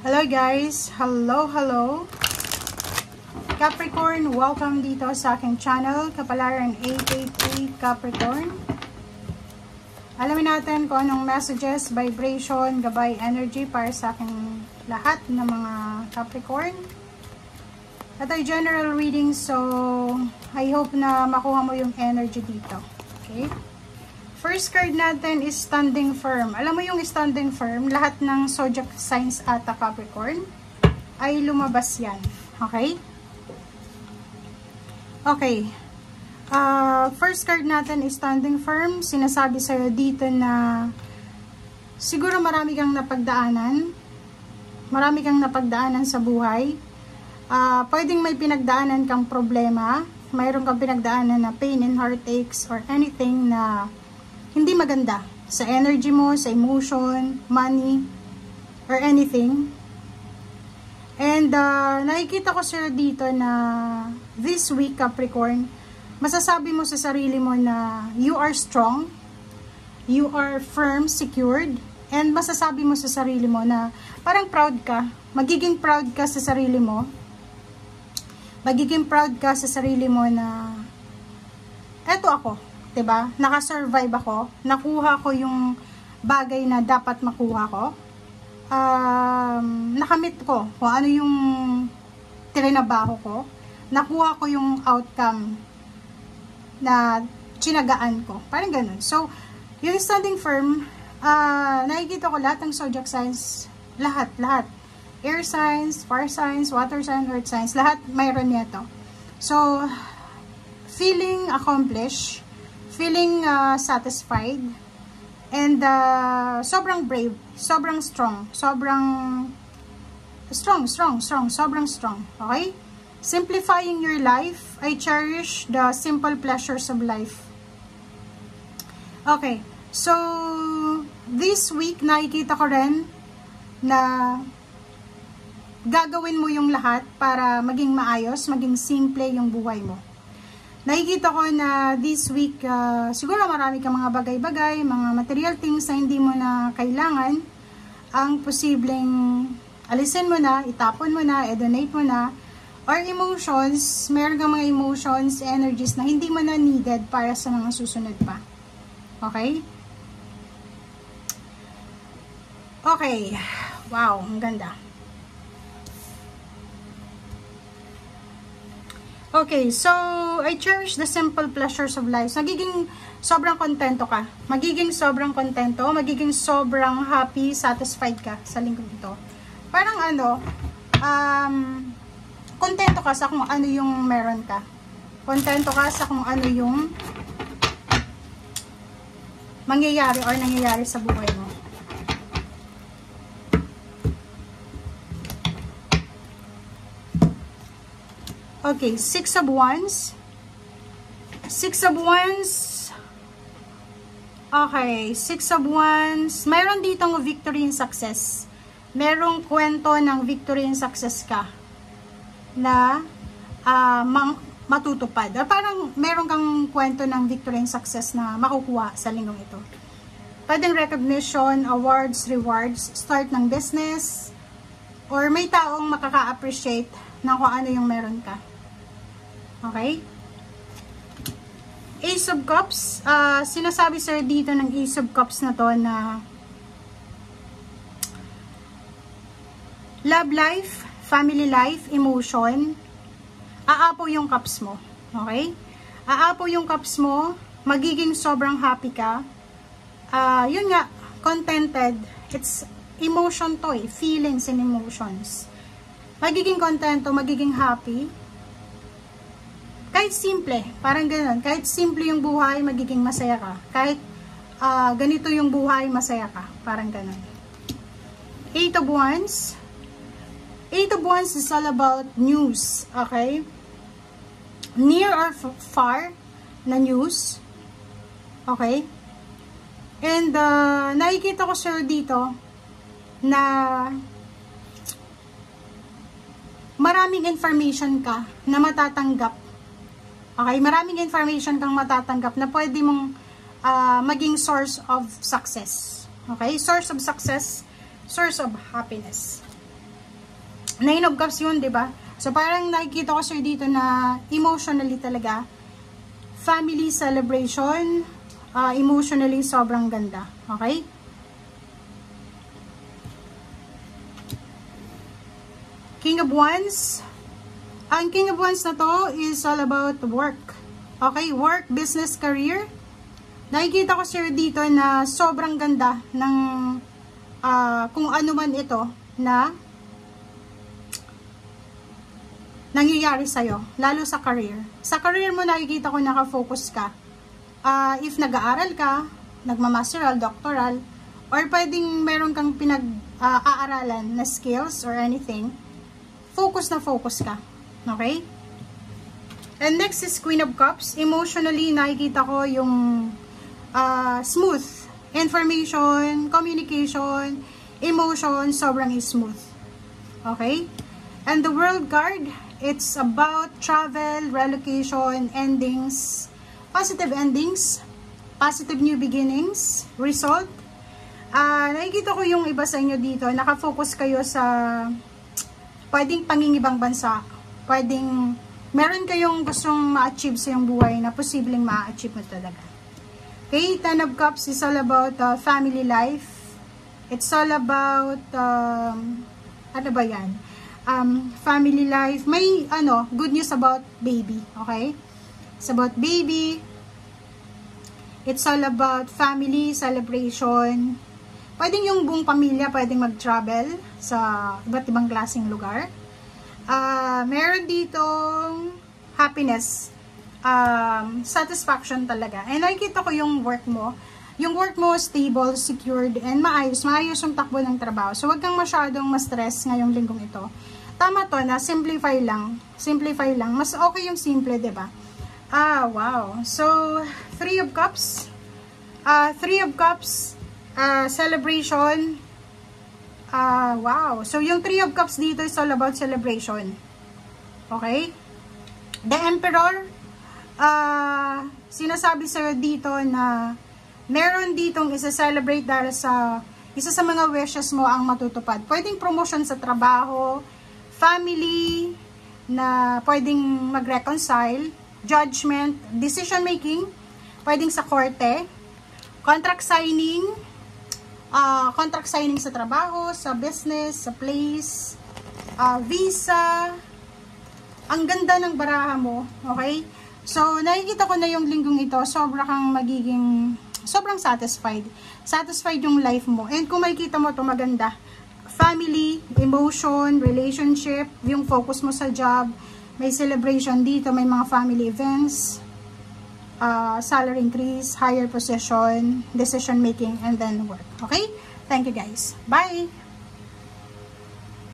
Hello guys! Hello! Capricorn, welcome dito sa aking channel, Kapalaran 888 Capricorn. Alamin natin kung anong messages, vibration, gabay, energy para sa aking lahat ng mga Capricorn. Ito ay general reading, so I hope na makuha mo yung energy dito. Okay? First card natin is Standing Firm. Alam mo yung Standing Firm, lahat ng zodiac signs ata Capricorn ay lumabas yan. Okay? Okay. First card natin is Standing Firm. Sinasabi sa'yo dito na siguro marami kang napagdaanan. Marami kang napagdaanan sa buhay. Pwedeng may pinagdaanan kang problema. Mayroon kang pinagdaanan na pain and heartaches or anything na hindi maganda sa energy mo, sa emotion, money, or anything. And nakikita ko sila dito na this week, Capricorn, masasabi mo sa sarili mo na you are strong, you are firm, secured, and masasabi mo sa sarili mo na parang proud ka, magiging proud ka sa sarili mo, magiging proud ka sa sarili mo na eto ako. Diba? Nakasurvive ako. Nakuha ko yung bagay na dapat makuha ko. Nakamit ko kung ano yung trinabaho ko. Nakuha ko yung outcome na tsinagaan ko. Parang ganun. So, yung Standing Firm, nakikita ko lahat ng zodiac signs. Lahat. Air signs, fire signs, water signs, earth signs. Lahat mayroon nito. So, feeling accomplished, feeling satisfied, and sobrang brave, sobrang strong, sobrang strong, okay? Simplifying your life. I cherish the simple pleasures of life. Okay, so this week nakikita ko rin na gagawin mo yung lahat para maging maayos, maging simple yung buhay mo. Nakikita ko na this week, siguro marami kang mga bagay-bagay, mga material things na hindi mo na kailangan. Ang posibleng alisin mo na, itapon mo na, i-donate mo na. Or emotions, meron kang mga emotions, energies na hindi mo na needed para sa mga susunod pa. Okay? Okay. Wow, ang ganda. Okay, so, I cherish the simple pleasures of life. Nagiging sobrang kontento ka. Magiging sobrang kontento, magiging sobrang happy, satisfied ka sa linggong ito. Parang kontento ka sa kung ano yung meron ka. Kontento ka sa kung ano yung mangyayari or nangyayari sa buhay mo. Okay, Six of Wands. Six of Wands. Okay, Six of Wands. Mayroon ditong victory and success. Merong kwento ng victory and success ka na matutupad. Parang meron kang kwento ng victory and success na makukuha sa linggong ito. Pwedeng recognition, awards, rewards, start ng business, or may taong makaka-appreciate na kung ano yung meron ka. Okay? Ace of Cups. Sinasabi sir dito ng Ace of Cups na to na love life, family life, emotion, aapo yung cups mo. Okay? Aapo yung cups mo, magiging sobrang happy ka. Yun nga, contented. It's emotion to eh, feelings and emotions. Magiging kontento, magiging happy. Kahit simple, parang gano'n. Kahit simple yung buhay, magiging masaya ka. Kahit ganito yung buhay, masaya ka. Parang gano'n. Eight of Wands. Eight of Wands is all about news. Okay? Near or far na news. Okay? And nakikita ko sir dito na maraming information ka na matatanggap. Okay, maraming information kang matatanggap na pwede mong maging source of success. Okay, source of success, source of happiness. Nine of Cups yun, diba? So, parang nakikita ko sir dito na emotionally talaga, family celebration, emotionally sobrang ganda. Okay? King of Wands. Ang King of Wands na to is all about work. Okay? Work, business, career. Nakikita ko sir dito na sobrang ganda ng kung ano man ito na nangyayari sa'yo, lalo sa career. Sa career mo, nakikita ko nakafocus ka. If nag-aaral ka, nagmamasteral, doctoral, or pwedeng meron kang pinag-aaralan na skills or anything, focus na focus ka. Okay? And next is Queen of Cups. Emotionally, nakikita ko yung smooth. Information, communication, emotion, sobrang smooth. Okay? And the World card, it's about travel, relocation, endings, positive endings, positive new beginnings, result. Nakikita ko yung iba sa inyo dito, nakafocus kayo sa pwedeng pangingibang bansa, pwedeng meron kayong gustong ma-achieve sa iyong buhay na posibleng ma-achieve mo talaga. Okay, Ten of Cups is all about family life. It's all about, ano ba yan? Family life. May, good news about baby. Okay? It's about baby. It's all about family, celebration. Pwedeng yung buong pamilya, pwedeng mag-travel sa iba't ibang klaseng lugar. Meron ditong happiness. Satisfaction talaga. And nakikita ko yung work mo. Yung work mo, stable, secured, and maayos. Maayos yung takbo ng trabaho. So, wag kang masyadong ma-stress ngayong linggong ito. Tama to na, simplify lang. Simplify lang. Mas okay yung simple, diba? Wow. So, Three of Cups. Three of Cups, celebration. Wow. So, yung Three of Cups dito is all about celebration. Okay? The Emperor, sinasabi sa'yo dito na meron ditong isa-celebrate dahil sa isa sa mga wishes mo ang matutupad. Pwedeng promotion sa trabaho, family, na pwedeng mag-reconcile, judgment, decision making, pwedeng sa korte, contract signing sa trabaho, sa business, sa place, visa. Ang ganda ng baraha mo, okay? So, nakikita ko na yung linggong ito, sobrang satisfied. Satisfied yung life mo. And kung makikita mo ito, maganda. Family, emotion, relationship, yung focus mo sa job, may celebration dito, may mga family events, salary increase, higher position, decision making, and then work. Okay? Thank you guys. Bye!